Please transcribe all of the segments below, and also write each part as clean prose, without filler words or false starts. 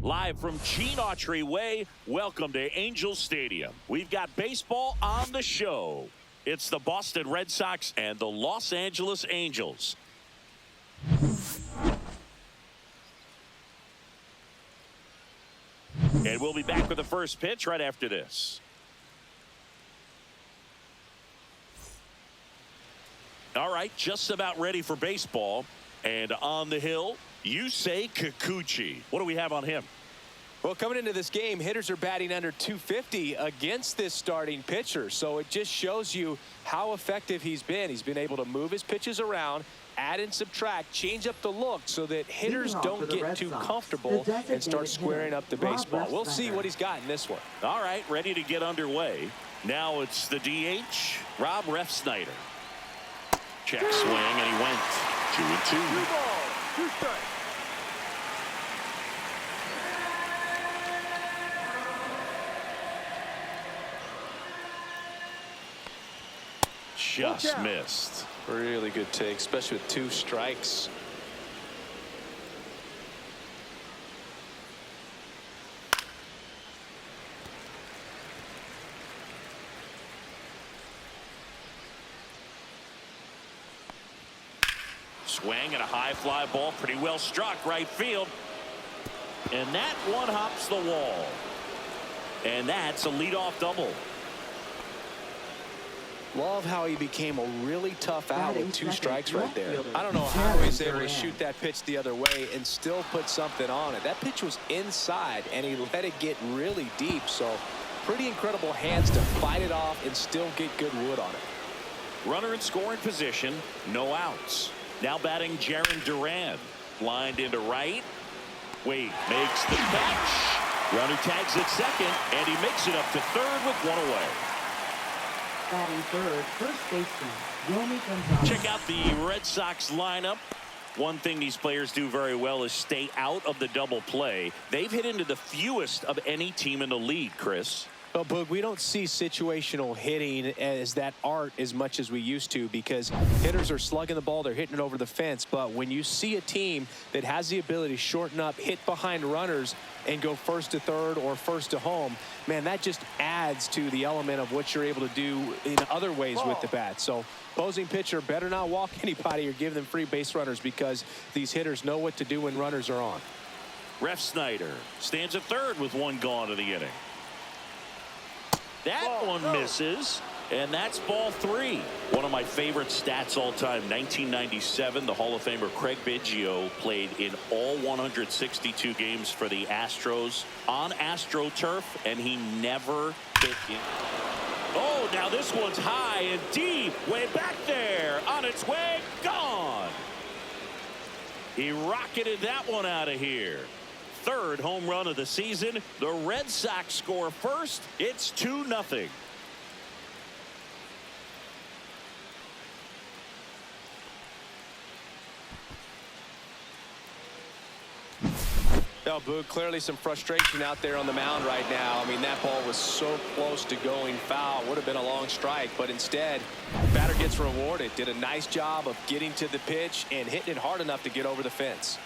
Live from Gene Autry Way, welcome to Angel Stadium. We've got baseball on the show. It's the Boston Red Sox and the Los Angeles Angels. And we'll be back with the first pitch right after this. All right, just about ready for baseball. And on the hill, Yusei Kikuchi. What do we have on him? Well, coming into this game, hitters are batting under 250 against this starting pitcher. So it just shows you how effective he's been. He's been able to move his pitches around, add and subtract, change up the look so that hitters don't get too comfortable and start squaring up the baseball. We'll see what he's got in this one. All right, ready to get underway. Now it's the DH, Rob Refsnyder. Check swing, and he went 2-2. 3 balls, 2 strikes. Just missed. Really good take, especially with 2 strikes. Swing and a high fly ball, pretty well struck right field. And that one hops the wall. And that's a leadoff double. Love how he became a really tough out with 2 strikes right there. I don't know how he was able to shoot that pitch the other way and still put something on it. That pitch was inside, and he let it get really deep. So pretty incredible hands to fight it off and still get good wood on it. Runner in scoring position, no outs. Now batting Jarren Duran. Lined into right. Wade makes the catch. Runner tags at second, and he makes it up to third with 1 away. Batting third, first baseman, Romy Gonzalez. Check out the Red Sox lineup. One thing these players do very well is stay out of the double play. They've hit into the fewest of any team in the league, Chris. Well, Boog, we don't see situational hitting as that art as much as we used to because hitters are slugging the ball, they're hitting it over the fence. But when you see a team that has the ability to shorten up, hit behind runners, and go first to third or first to home, man, that just adds to the element of what you're able to do in other ways with the bat. So opposing pitcher better not walk anybody or give them free base runners because these hitters know what to do when runners are on. Refsnyder stands at third with 1 gone in the inning. That one misses, and that's ball 3. One of my favorite stats all time, 1997, the Hall of Famer Craig Biggio played in all 162 games for the Astros on AstroTurf, and he never hit in. Oh, now this one's high and deep, way back there, on its way, gone. He rocketed that one out of here. 3rd home run of the season. The Red Sox score first. It's 2-0. Now, Boog, clearly some frustration out there on the mound right now. I mean, that ball was so close to going foul. Would have been a long strike, but instead, batter gets rewarded. Did a nice job of getting to the pitch and hitting it hard enough to get over the fence.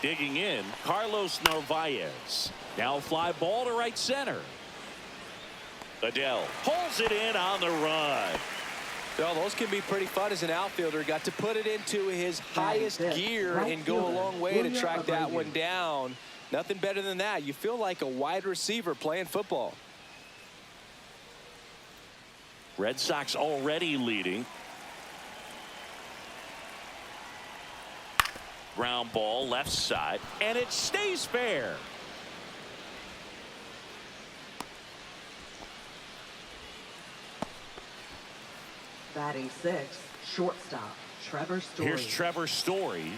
Digging in, Carlos Narvaez. Now fly ball to right center. Adele pulls it in on the run. Well, those can be pretty fun as an outfielder. Got to put it into his highest gear and go a long way to track that one down. Nothing better than that. You feel like a wide receiver playing football. Red Sox already leading. Ground ball left side, and it stays fair. Batting 6th, shortstop, Trevor Story. Here's Trevor Story.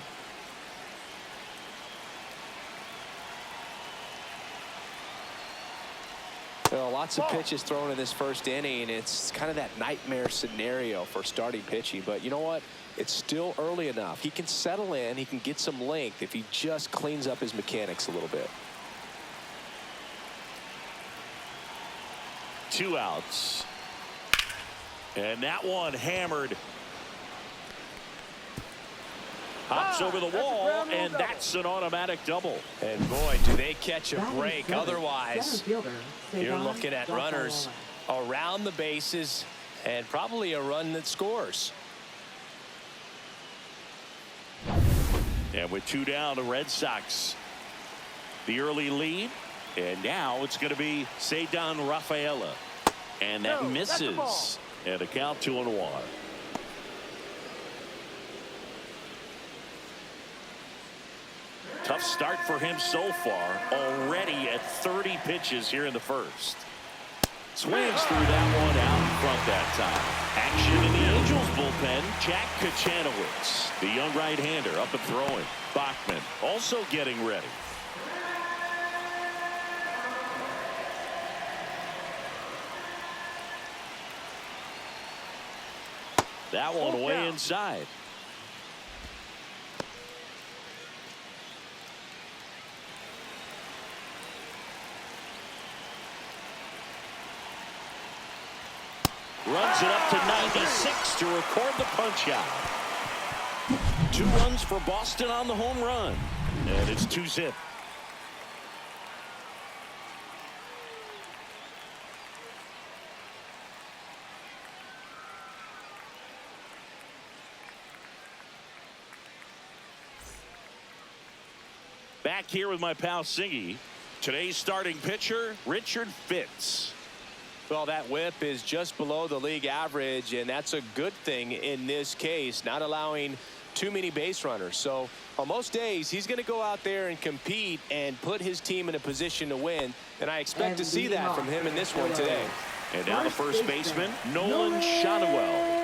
Well, lots of pitches thrown in this first inning. It's kind of that nightmare scenario for starting pitching. But you know what? It's still early enough. He can settle in. He can get some length if he just cleans up his mechanics a little bit. 2 outs. And that one hammered. Hops over the wall, and that's an automatic double. And boy, do they catch a Batting break. seventh, Otherwise, center fielder, you're Cesar looking at runners Rafaela. around the bases and probably a run that scores. And with 2 down, the Red Sox, the early lead. And now it's going to be Cesar Rafaela. And that misses. And a count 2-1. Tough start for him so far. Already at 30 pitches here in the first. Swings through that one out in front that time. Action in the Angels bullpen. Jack Kachanowicz, the young right-hander, up and throwing. Bachman also getting ready. That one way inside. Runs it up to 96 to record the punch out. 2 runs for Boston on the home run. And it's 2-zip. Back here with my pal Singy. Today's starting pitcher, Richard Fitz. Well, that whip is just below the league average, and that's a good thing in this case, not allowing too many base runners. So on most days, he's going to go out there and compete and put his team in a position to win, and I expect to see that from him in this one today. And now the first baseman, Nolan Shadowell.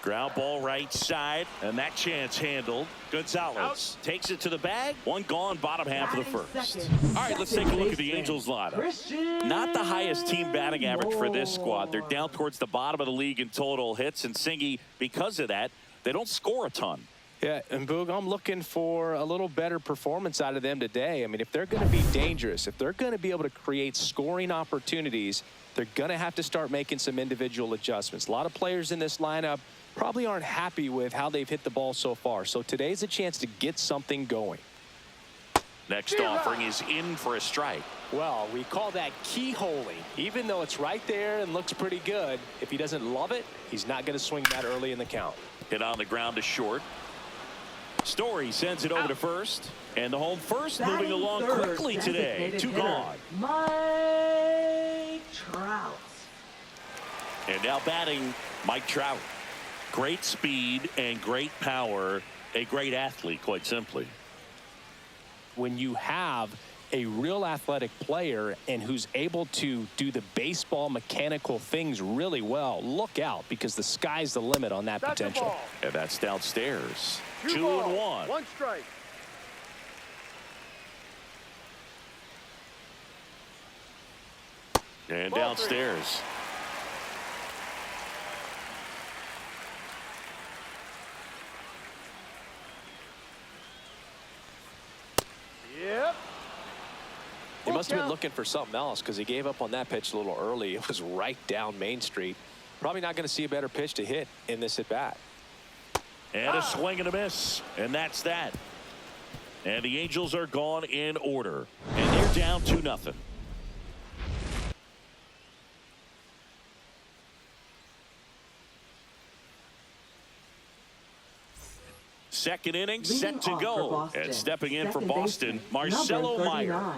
Ground ball right side, and that chance handled. Gonzalez takes it to the bag. 1 gone, bottom half of the first. All right, let's take a look at the Angels lineup. Not the highest team batting average for this squad. They're down towards the bottom of the league in total hits, and Singy, because of that, they don't score a ton. Yeah, and Boog, I'm looking for a little better performance out of them today. I mean, if they're going to be dangerous, if they're going to be able to create scoring opportunities, they're going to have to start making some individual adjustments. A lot of players in this lineup probably aren't happy with how they've hit the ball so far. So today's a chance to get something going. Next offering is in for a strike. Well, we call that keyholing. Even though it's right there and looks pretty good, if he doesn't love it, he's not going to swing that early in the count. Hit on the ground to short. Story sends it over to first. And the home first moving along quickly today. 2 gone. Mike Trout. And now batting Mike Trout. Great speed and great power. A great athlete, quite simply. When you have a real athletic player and who's able to do the baseball mechanical things really well, look out, because the sky's the limit on that potential. And that's downstairs. 2-1. 2-1. 1 strike. And downstairs. Yep. He must have been looking for something else, because he gave up on that pitch a little early. It was right down Main Street. Probably not going to see a better pitch to hit in this at bat. And a swing and a miss. And that's that. And the Angels are gone in order. And they're down 2-0. Second inning set to go. And stepping in for Boston, Marcelo Meyer.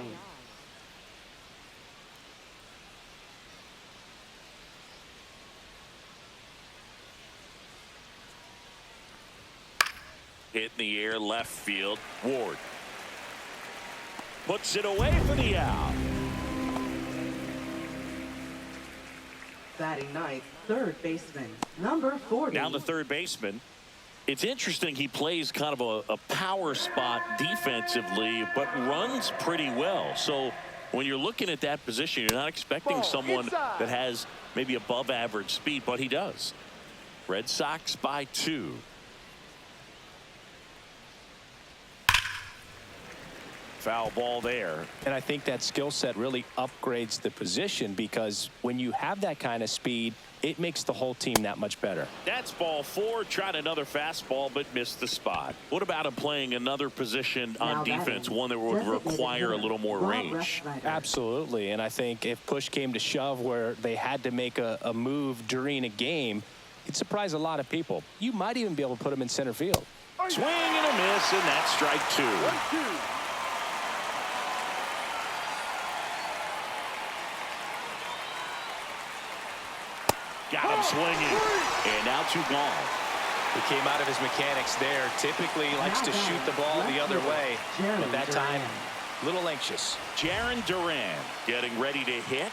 Hit in the air, left field. Ward puts it away for the out. Batting ninth, third baseman, number 40. Now the third baseman. It's interesting, he plays kind of a power spot defensively, but runs pretty well. So when you're looking at that position, you're not expecting someone that has maybe above average speed, but he does. Red Sox by 2. Foul ball there. And I think that skill set really upgrades the position, because when you have that kind of speed, it makes the whole team that much better. That's ball 4. Tried another fastball, but missed the spot. What about him playing another position on defense, one that would require a little more range? Absolutely. And I think if push came to shove where they had to make a move during a game, it'd surprise a lot of people. You might even be able to put him in center field. Swing and a miss, and that's strike 2. 1-2. Got him swinging, and now 2 gone. He came out of his mechanics there. Typically likes to shoot the ball the other way, but that time a little anxious. Jarren Duran getting ready to hit.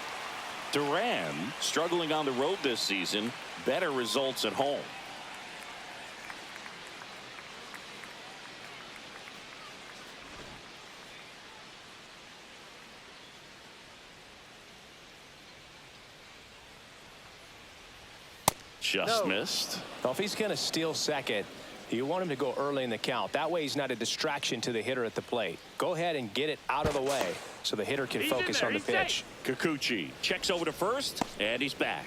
Duran struggling on the road this season. Better results at home. Just missed. Well, if he's going to steal second, you want him to go early in the count. That way he's not a distraction to the hitter at the plate. Go ahead and get it out of the way so the hitter can focus on the pitch. Kikuchi checks over to first, and he's back.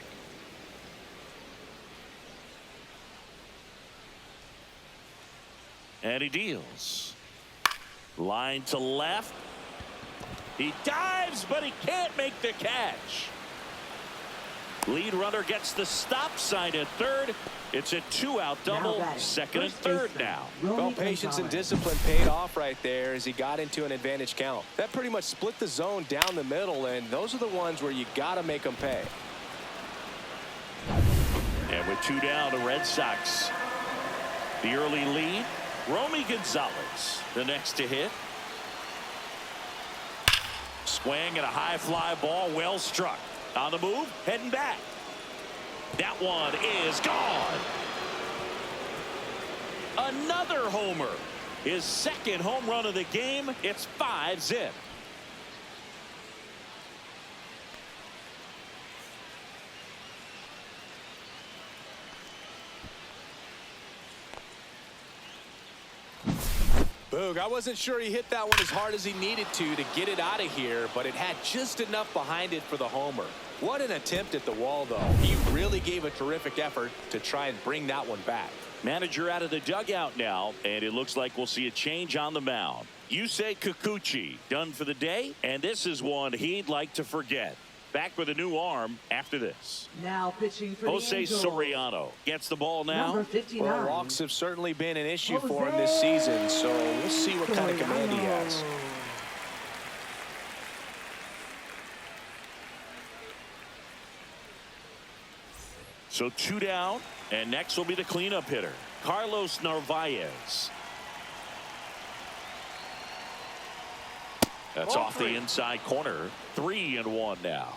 And he deals. Line to left. He dives, but he can't make the catch. Lead runner gets the stop sign at third. It's a 2-out double, second and third now. Well, patience and discipline paid off right there as he got into an advantage count. That pretty much split the zone down the middle, and those are the ones where you got to make them pay. And with 2 down, the Red Sox. The early lead. Romy Gonzalez, the next to hit. Swing and a high fly ball, well struck. On the move, heading back. That one is gone. Another homer. His second home run of the game. It's 5-zip. Boog, I wasn't sure he hit that one as hard as he needed to get it out of here, but it had just enough behind it for the homer. What an attempt at the wall, though. He really gave a terrific effort to try and bring that one back. Manager out of the dugout now, and it looks like we'll see a change on the mound. Yusei Kikuchi done for the day, and this is one he'd like to forget. Back with a new arm after this. Now pitching for Jose the Angels. Soriano gets the ball now. Number 59. Well, walks have certainly been an issue for him this season, so we'll see what kind of command he has. So 2 down, and next will be the cleanup hitter, Carlos Narvaez. That's off the inside corner. 3-1 now.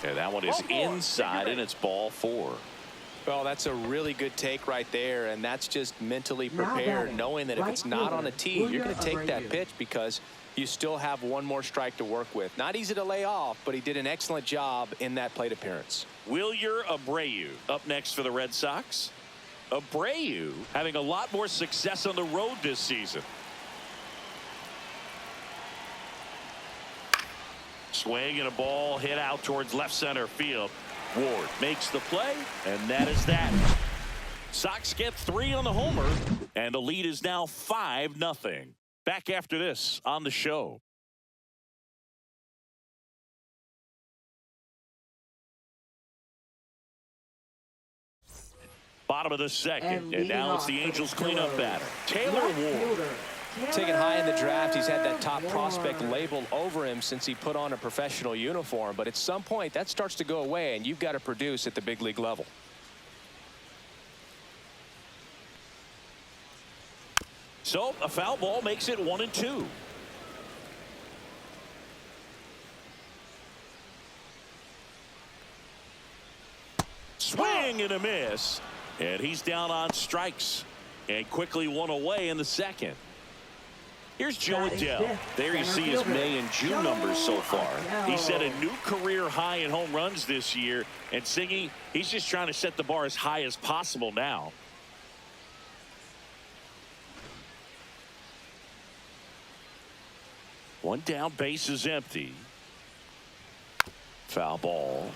And that one is inside, and it's ball 4. Well, that's a really good take right there, and that's just mentally prepared, knowing that if it's not on a tee, you're going to take that pitch because you still have one more strike to work with. Not easy to lay off, but he did an excellent job in that plate appearance. Wilyer Abreu up next for the Red Sox. Abreu having a lot more success on the road this season. Swing and a ball hit out towards left center field. Ward makes the play, and that is that. Sox get 3 on the homer, and the lead is now 5-0. Back after this on the show. Bottom of the second, and now it's the Angels cleanup batter, Taylor Ward. Taken high in the draft, he's had that top prospect label over him since he put on a professional uniform, but at some point that starts to go away, and you've got to produce at the big league level. So a foul ball makes it 1-2. Swing and a miss, and he's down on strikes, and quickly one away in the second. Here's Joe Batting Adele. fifth, There you center see his fielder, May and June Joe numbers so far. He set a Adele. new career high in home runs this year. And Singy, he's just trying to set the bar as high as possible now. One down, base is empty. Foul ball.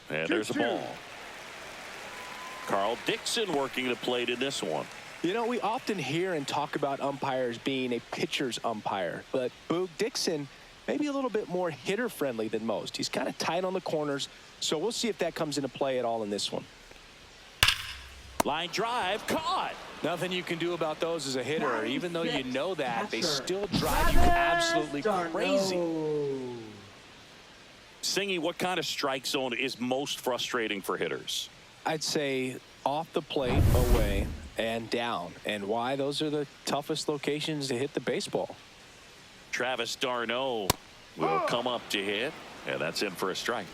And there's a ball. Carl Dixon working the plate in this one. You know, we often hear and talk about umpires being a pitcher's umpire, but Boog Dixon maybe a little bit more hitter friendly than most. He's kind of tight on the corners, so we'll see if that comes into play at all in this one. Line drive, caught. Nothing you can do about those as a hitter. Even though you know that, they Catcher, still drive you absolutely Travis crazy. d'Arnaud. Singy, what kind of strike zone is most frustrating for hitters? I'd say off the plate, away, and down. And why? Those are the toughest locations to hit the baseball. Travis d'Arnaud will come up to hit, and that's in for a strike.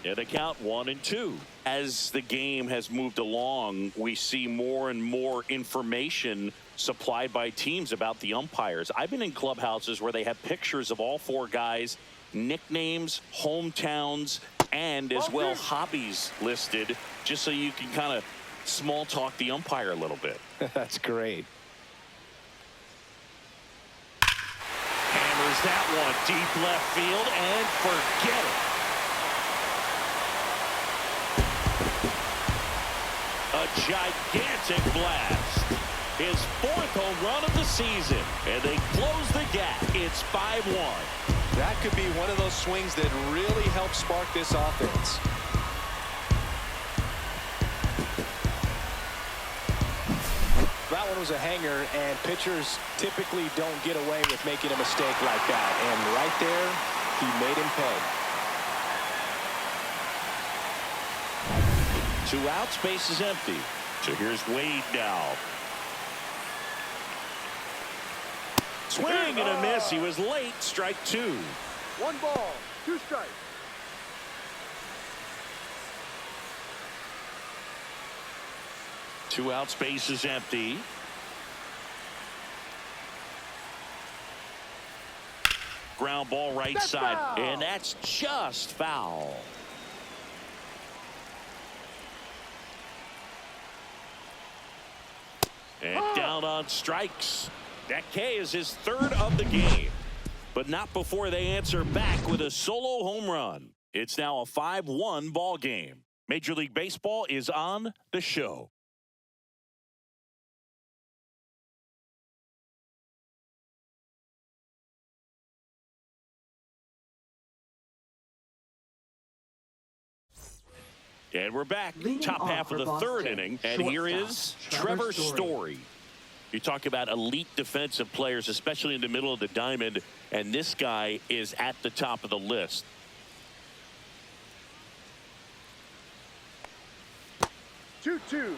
And the count 1-2. As the game has moved along, we see more and more information supplied by teams about the umpires. I've been in clubhouses where they have pictures of all four guys, nicknames, hometowns, and as well hobbies listed, just so you can kind of small talk the umpire a little bit. That's great. Hammers that one deep left field and forget it. A gigantic blast. His fourth home run of the season. And they close the gap. It's 5-1. That could be one of those swings that really help spark this offense. That one was a hanger, and pitchers typically don't get away with making a mistake like that. And right there, he made him pay. 2 outs, base is empty. So here's Wade now. Swing and a miss. He was late. Strike 2. 1 ball, 2 strikes. Two outs, base is empty. Ground ball right That's side. foul. And that's just foul. And down on strikes. That K is his 3rd of the game. But not before they answer back with a solo home run. It's now a 5-1 ball game. Major League Baseball is on the show. And we're back. Leading Top off half of for the 3rd Boston, inning. And here is shortstop, Trevor Trevor Story. You talk about elite defensive players, especially in the middle of the diamond. And this guy is at the top of the list. 2-2.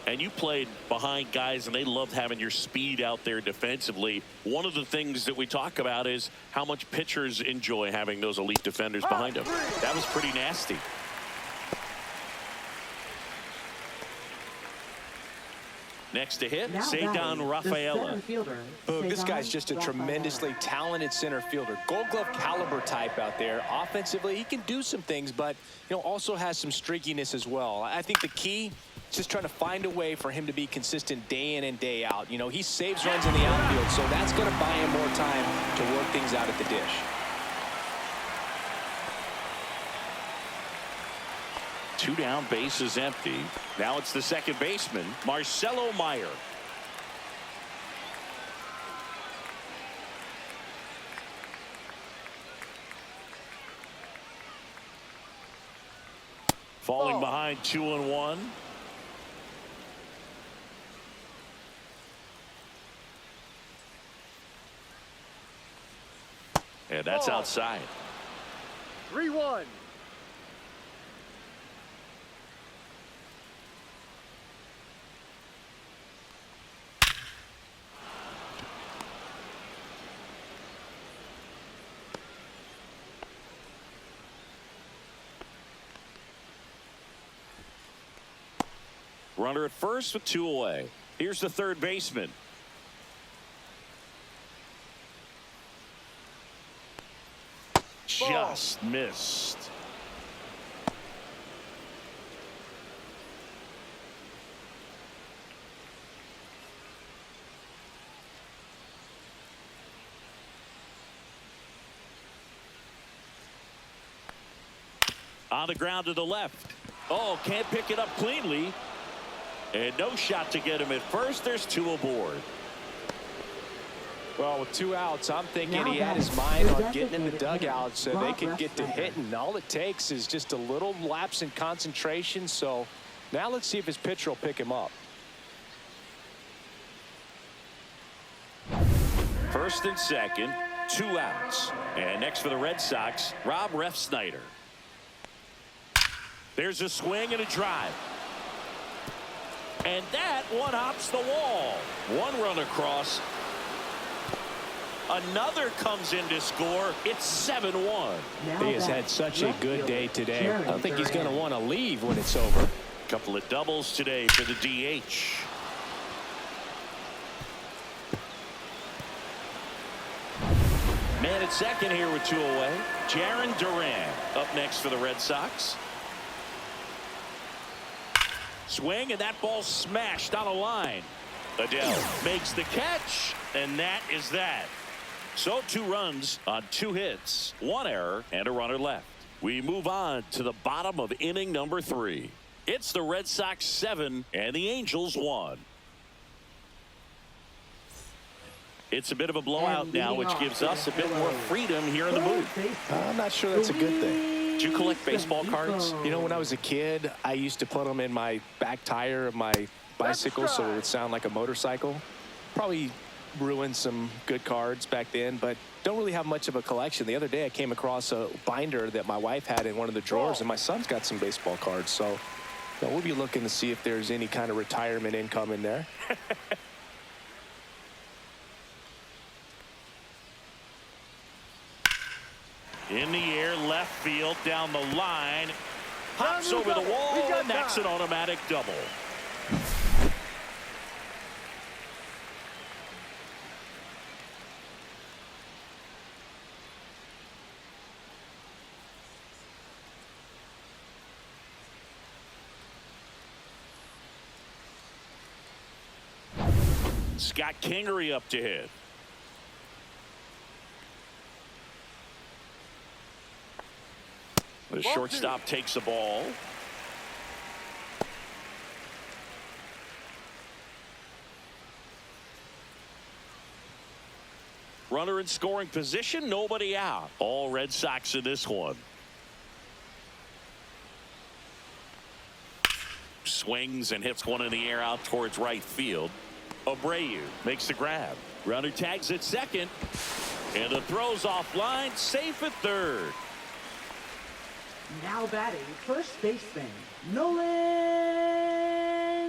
And you played behind guys, and they loved having your speed out there defensively. One of the things that we talk about is how much pitchers enjoy having those elite defenders behind them. That was pretty nasty. Next to hit, Now Cedar batting, the Rafaela. center fielder, Boog, this Cedar guy's just a Rafaela. tremendously talented center fielder. Gold Glove caliber type out there. Offensively, he can do some things, but also has some streakiness as well. I think the key is just trying to find a way for him to be consistent day in and day out. He saves runs in the outfield, so that's going to buy him more time to work things out at the dish. Two down, base is empty. Now it's the second baseman, Marcelo Meyer. Falling behind 2-1. And that's outside. 3-1. Runner at first with 2 away. Here's the third baseman. Just missed. On the ground to the left. Oh, can't pick it up cleanly. And no shot to get him at first. There's 2 aboard. Well, with 2 outs, I'm thinking Now he had his batting, mind your on getting in the designated dugout hitter, so they Rob could get to Refsnyder. hitting. All it takes is just a little lapse in concentration. So now let's see if his pitcher will pick him up. First and second, 2 outs. And next for the Red Sox, Rob Refsnyder. There's a swing and a drive. And that one hops the wall. 1 run across. Another comes in to score. It's 7-1. He has had such a good day today. I don't think he's going to want to leave when it's over. Couple of doubles today for the DH. Man at second here with 2 away. Jarren Duran up next for the Red Sox. Swing, and that ball smashed on a line. Adele makes the catch, and that is that. So 2 runs on 2 hits, 1 error, and a runner left. We move on to the bottom of inning number 3. It's the Red Sox 7 and the Angels 1. It's a bit of a blowout now, which gives us a bit more freedom here in the booth. I'm not sure that's a good thing. Do you collect baseball cards? You know, when I was a kid, I used to put them in my back tire of my bicycle so it would sound like a motorcycle. Probably ruined some good cards back then, but don't really have much of a collection. The other day I came across a binder that my wife had in one of the drawers, and my son's got some baseball cards. So you know, we'll be looking to see if there's any kind of retirement income in there. In the air, left field, down the line. Hops over the wall, and that's an automatic double. Scott Kingery up to hit. The shortstop takes the ball. Runner in scoring position, nobody out. All Red Sox in this one. Swings and hits one in the air out towards right field. Abreu makes the grab. Runner tags at second. And the throw's offline, safe at third. Now batting, first baseman, Nolan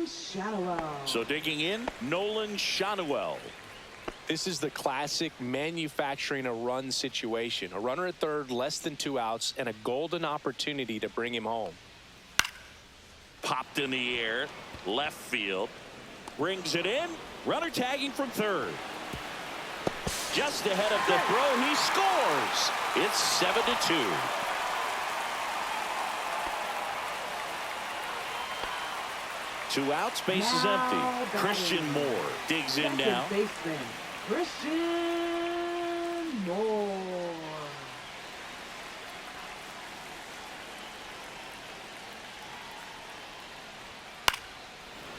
Shadowell. So digging in, Nolan Shadowell. This is the classic manufacturing a run situation. A runner at third, less than 2 outs, and a golden opportunity to bring him home. Popped in the air, left field. Brings it in. Runner tagging from third. Just ahead of the throw, he scores. It's 7-2. Two outs, base is empty. Christian Moore digs in now. Second baseman, Christian Moore.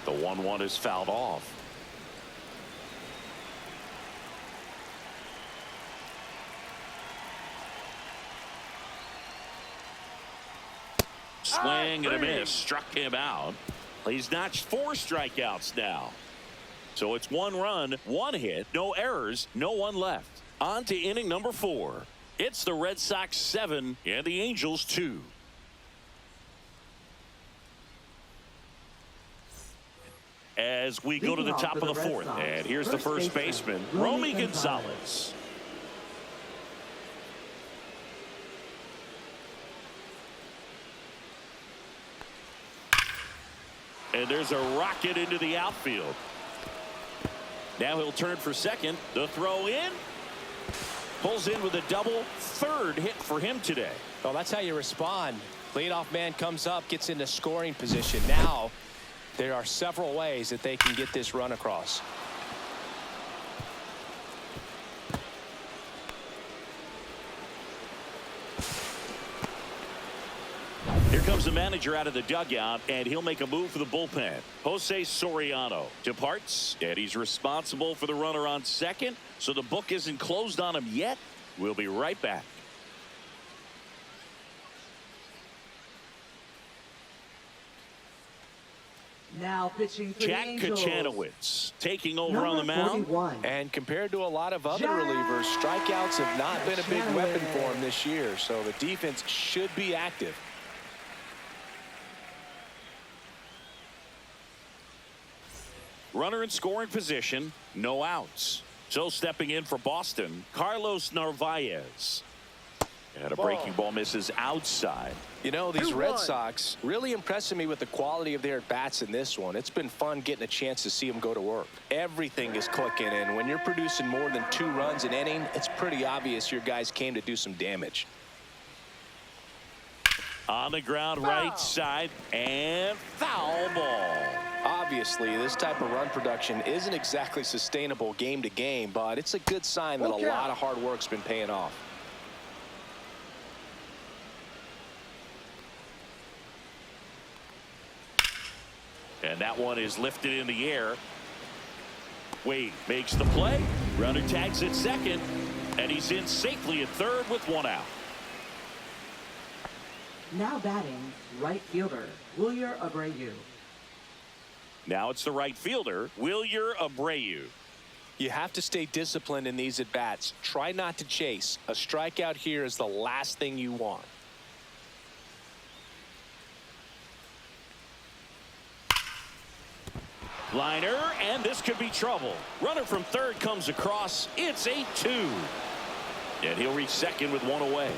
The 1-1 is fouled off. Swing and a miss. Struck him out. He's notched 4 strikeouts now. So it's 1 run, 1 hit, no errors, no one left. On to inning number 4. It's the Red Sox 7 and the Angels 2. As we go to the top of the 4th, and here's the first baseman, Romy Gonzalez. And there's a rocket into the outfield. Now he'll turn for second. The throw in. Pulls in with a double. Third hit for him today. Well, that's how you respond. Leadoff man comes up, gets into scoring position. Now there are several ways that they can get this run across. Here comes the manager out of the dugout, and he'll make a move for the bullpen. Jose Soriano departs, and he's responsible for the runner on second, so the book isn't closed on him yet. We'll be right back. Now pitching for Jack the Angels. Kachanowicz taking over Number on the mound. 41. And compared to a lot of other Jack relievers, strikeouts have not been a big weapon for Kachanowicz. him this year, so the defense should be active. Runner in scoring position, no outs. So stepping in for Boston, Carlos Narvaez. And a breaking ball misses outside. You know, these Red 2-1. Sox really impressing me with the quality of their at-bats in this one. It's been fun getting a chance to see them go to work. Everything is clicking, and when you're producing more than 2 runs an inning, it's pretty obvious your guys came to do some damage. On the ground, right side, and foul ball. Obviously, this type of run production isn't exactly sustainable game to game, but it's a good sign that a lot of hard work's been paying off. And that one is lifted in the air. Wade makes the play. Runner tags at second, and he's in safely at third with 1 out. Now batting, right fielder, Wilyer Abreu. Now it's the right fielder, Wilyer Abreu. You have to stay disciplined in these at-bats. Try not to chase. A strikeout here is the last thing you want. Liner, and this could be trouble. Runner from third comes across. It's 8-2. And he'll reach second with 1 away.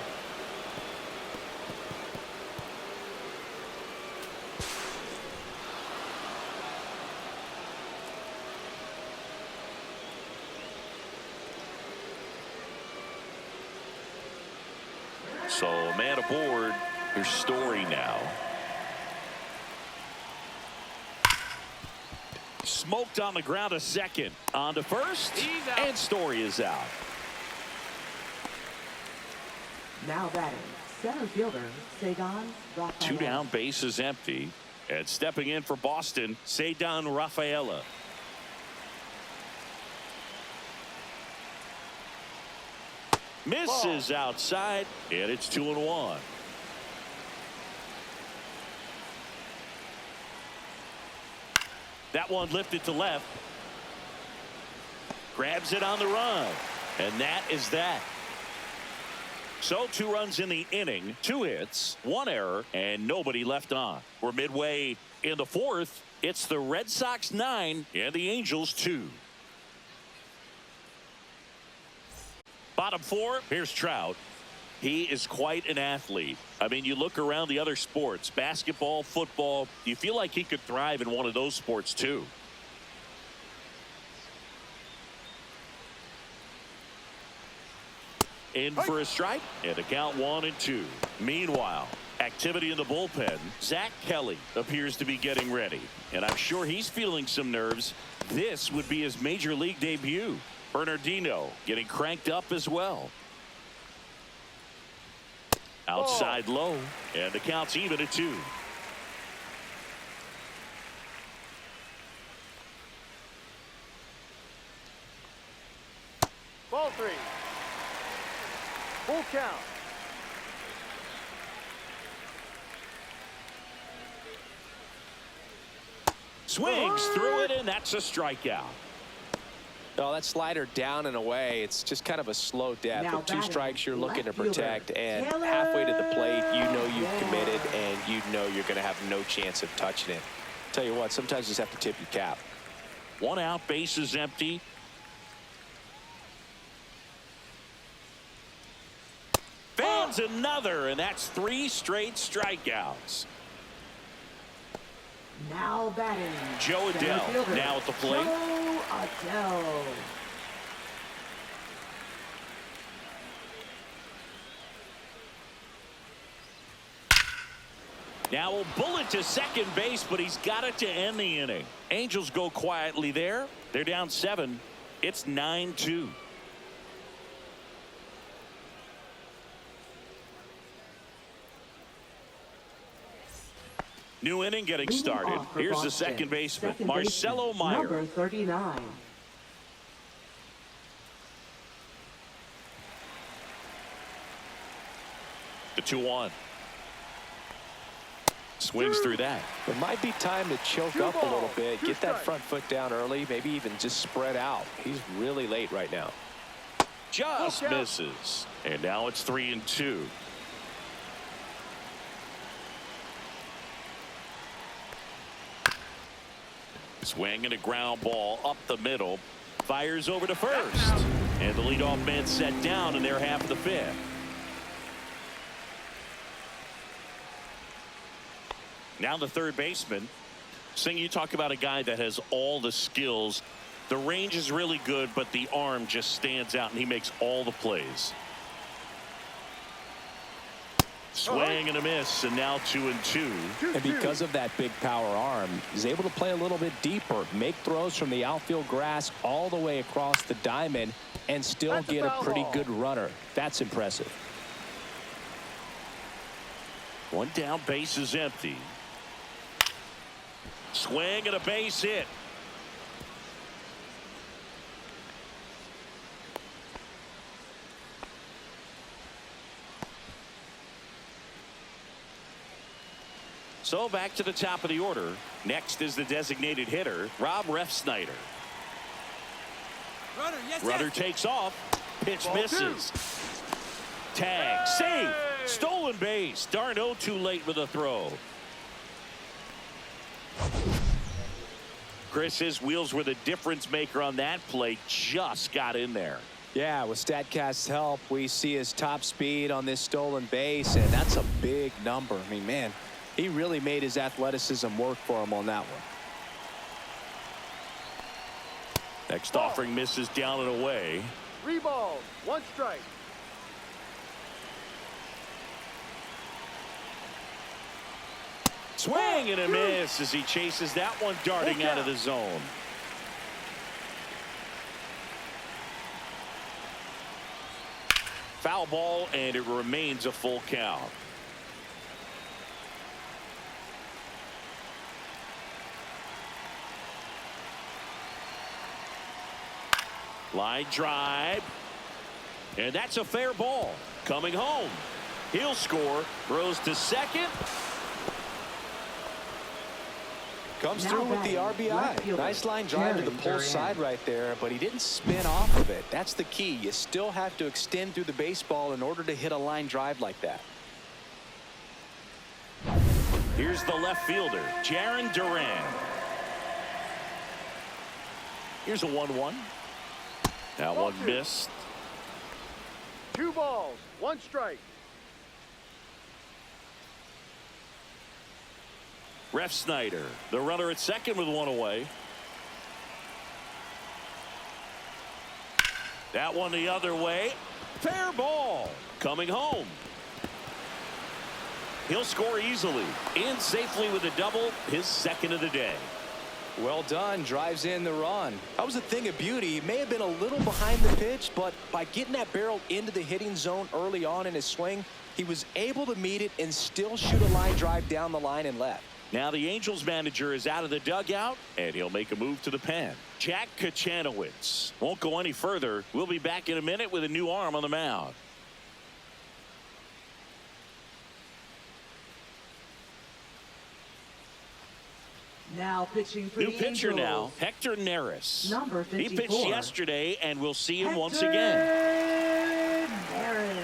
So, man aboard. Here's Story now. Smoked on the ground a second. On to first. And Story is out. Now batting, center fielder, Cedar Rafaela. 2 down, bases empty. And stepping in for Boston, Cedar Rafaela. Misses outside, and it's 2-1. That one lifted to left. Grabs it on the run. And that is that. So 2 runs in the inning, 2 hits, 1 error, and nobody left on. We're midway in the 4th. It's the Red Sox 9 and the Angels 2. Bottom 4, here's Trout. He is quite an athlete. I mean, you look around the other sports, basketball, football, you feel like he could thrive in one of those sports too. In for a strike, and a count 1-2. Meanwhile, activity in the bullpen. Zach Kelly appears to be getting ready, and I'm sure he's feeling some nerves. This would be his major league debut. Bernardino getting cranked up as well. Outside low, and the count's even at 2. Ball 3. Full count. Swings through it, and that's a strikeout. No, that slider down and away. It's just kind of a slow death. Now With 2 batting, strikes you're looking to left fielder, protect, and Taylor. halfway to the plate you know you've Yeah. committed and you know you're going to have no chance of touching it. Tell you what, sometimes you just have to tip your cap. 1 out, bases empty. Fans another, and that's 3 straight strikeouts. Now batting. Joe center Adele fielder, now at the plate. Joe Adele. Now a bullet to second base, but he's got it to end the inning. Angels go quietly there. They're down 7. It's 9-2. New inning getting Leading started. off for Here's the Boston, second baseman, second Marcelo baseman, Meyer. Number 39. The 2-1. Swings through that. It might be time to choke up a little bit, get that front foot down early, maybe even just spread out. He's really late right now. Just misses. And now it's 3-2. Swing and a ground ball up the middle. Fires over to first. And the leadoff man set down in their half of the 5th. Now the third baseman. Sing, you talk about a guy that has all the skills. The range is really good, but the arm just stands out, and he makes all the plays. Swing and a miss, and now 2-2. And because of that big power arm, he's able to play a little bit deeper, make throws from the outfield grass all the way across the diamond, and still get a pretty good runner. That's impressive. One down, base is empty. Swing and a base hit. So back to the top of the order. Next is the designated hitter, Rob Refsnyder. Runner takes off. Pitch misses. Tag. Save. Stolen base. Darno too late with a throw. Chris, his wheels were the difference maker on that play. Just got in there. Yeah, with StatCast's help, we see his top speed on this stolen base, and that's a big number. I mean, man, he really made his athleticism work for him on that one. Next offering misses down and away. 3 balls, 1 strike. Swing and a miss as he chases that one darting out of the zone. Foul ball, and it remains a full count. Line drive. And that's a fair ball. Coming home. He'll score. Throws to second. Comes through with the RBI. Nice line drive to the pull side right there, but he didn't spin off of it. That's the key. You still have to extend through the baseball in order to hit a line drive like that. Here's the left fielder, Jarren Duran. Here's a 1-1. That one missed. 2 balls, 1 strike. Refsnyder, the runner at second with 1 away. That one the other way. Fair ball. Coming home. He'll score easily. In safely with a double, his second of the day. Well done. Drives in the run. That was a thing of beauty. He may have been a little behind the pitch, but by getting that barrel into the hitting zone early on in his swing, he was able to meet it and still shoot a line drive down the line and left. Now the Angels manager is out of the dugout, and he'll make a move to the pen. Jack Kachanowicz won't go any further. We'll be back in a minute with a new arm on the mound. Now pitching for New the pitcher Angels. now, Hector Neris. Number He 54. pitched yesterday, and we'll see him once Hector again. Neris.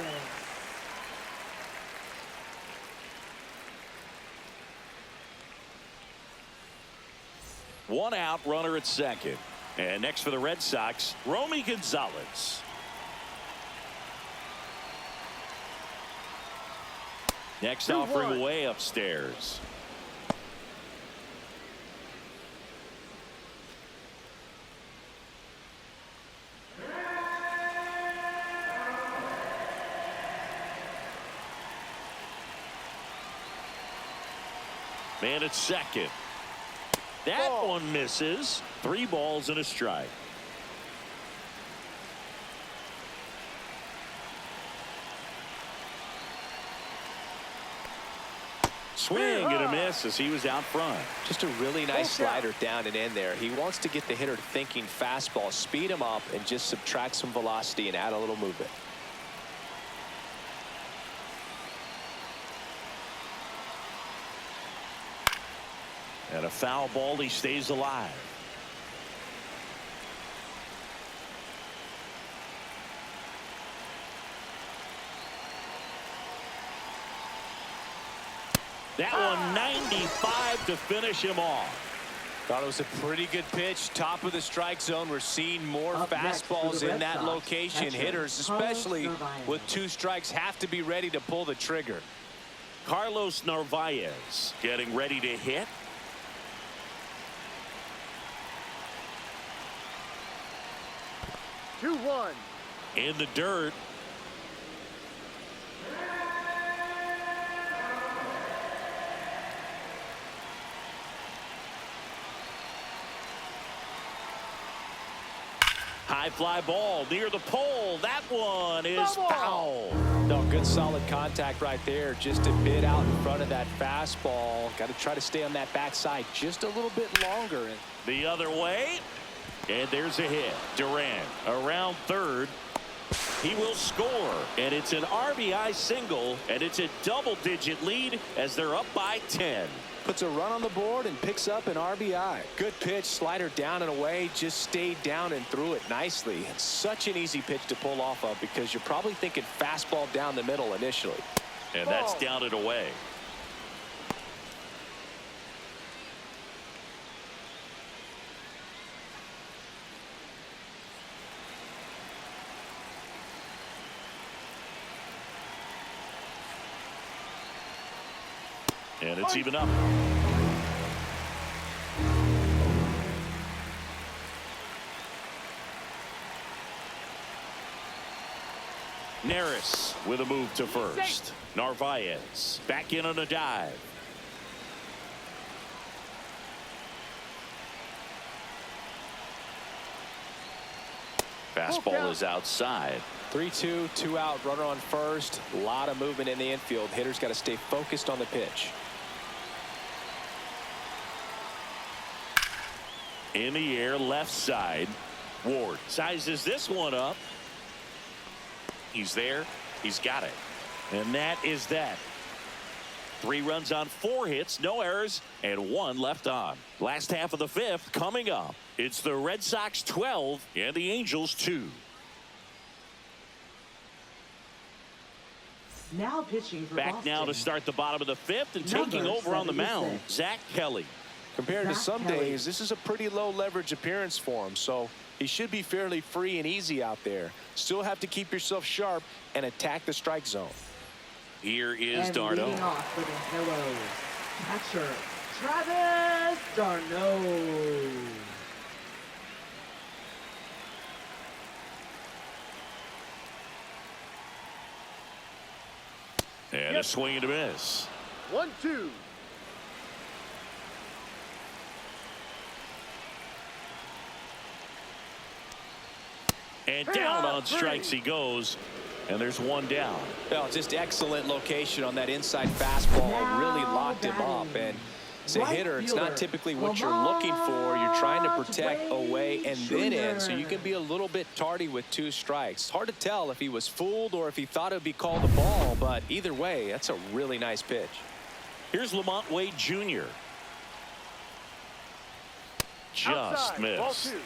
One out, runner at second. And next for the Red Sox, Romy Gonzalez. Next offering way upstairs. Man at second. That one misses. 3 balls and a strike. Swing and a miss as he was out front. Just a really nice slider down and in there. He wants to get the hitter thinking fastball, speed him up, and just subtract some velocity and add a little movement. And a foul ball. He stays alive. That one 95 to finish him off. Thought it was a pretty good pitch. Top of the strike zone. We're seeing more fastballs in that location. Hitters, especially with 2 strikes, have to be ready to pull the trigger. Carlos Narvaez getting ready to hit. Two one. In the dirt. High fly ball near the pole. That one is foul. No, good solid contact right there. Just a bit out in front of that fastball. Got to try to stay on that backside just a little bit longer. The other way. And there's a hit. Duran around third. He will score. And it's an RBI single. And it's a double-digit lead as they're up by 10. Puts a run on the board and picks up an RBI. Good pitch, slider down and away, just stayed down and threw it nicely. It's such an easy pitch to pull off of because you're probably thinking fastball down the middle initially. And that's down and away. And it's even up. Neris with a move to first. Narvaez back in on a dive. Fastball is outside. 3-2, 2 out, runner on first. A lot of movement in the infield. Hitters got to stay focused on the pitch. In the air, left side. Ward sizes this one up. He's there. He's got it. And that is that. 3 runs on 4 hits, no errors, and 1 left on. Last half of the 5th coming up. It's the Red Sox 12 and the Angels 2. Now pitching for Back Boston. now to start the bottom of the 5th and taking Number over on the mound, 76. Zach Kelly. Compared to Zach some Kelly. days, this is a pretty low leverage appearance for him, so he should be fairly free and easy out there. Still have to keep yourself sharp and attack the strike zone. Here is And Darno. leading off for the Hellos, catcher Travis Darno. And a swing and a miss. 1-2. And down on strikes he goes. And there's 1 down. Well, just excellent location on that inside fastball. Now Really locked him up. batting. And as a Right hitter, it's not fielder, typically what you're looking for. You're trying to protect Lamont away and then in, so you Jr. can be a little bit tardy with 2 strikes. Hard to tell if he was fooled or if he thought it would be called a ball, but either way, that's a really nice pitch. Here's Lamont Wade Jr. Just Outside, ball missed. 2.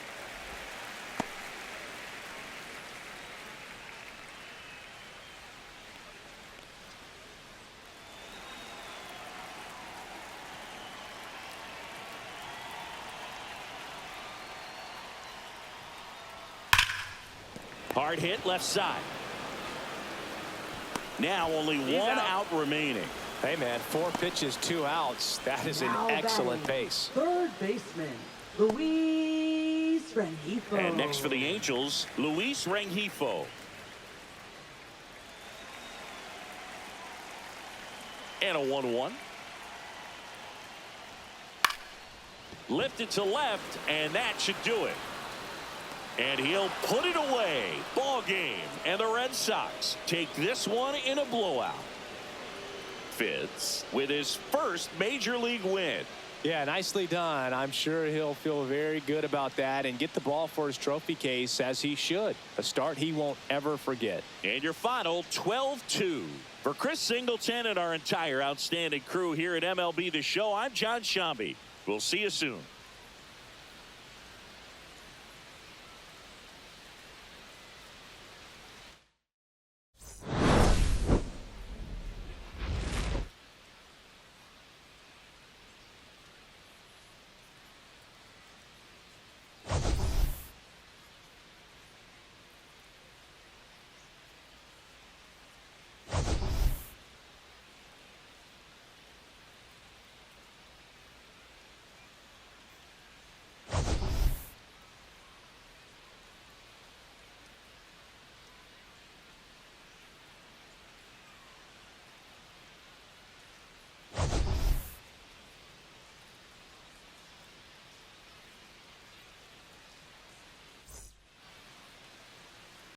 Hard hit left side. Now only 1 out remaining. Hey, man, 4 pitches, 2 outs. That is an Now excellent batting, pace. Third baseman Luis Rengifo. And next for the Angels, Luis Rengifo. And a 1-1. Lifted to left, and that should do it. And he'll put it away. Ball game. And the Red Sox take this one in a blowout. Fitz with his first major league win. Yeah, nicely done. I'm sure he'll feel very good about that and get the ball for his trophy case, as he should. A start he won't ever forget. And your final 12-2. For Chris Singleton and our entire outstanding crew here at MLB The Show, I'm John Shambi. We'll see you soon.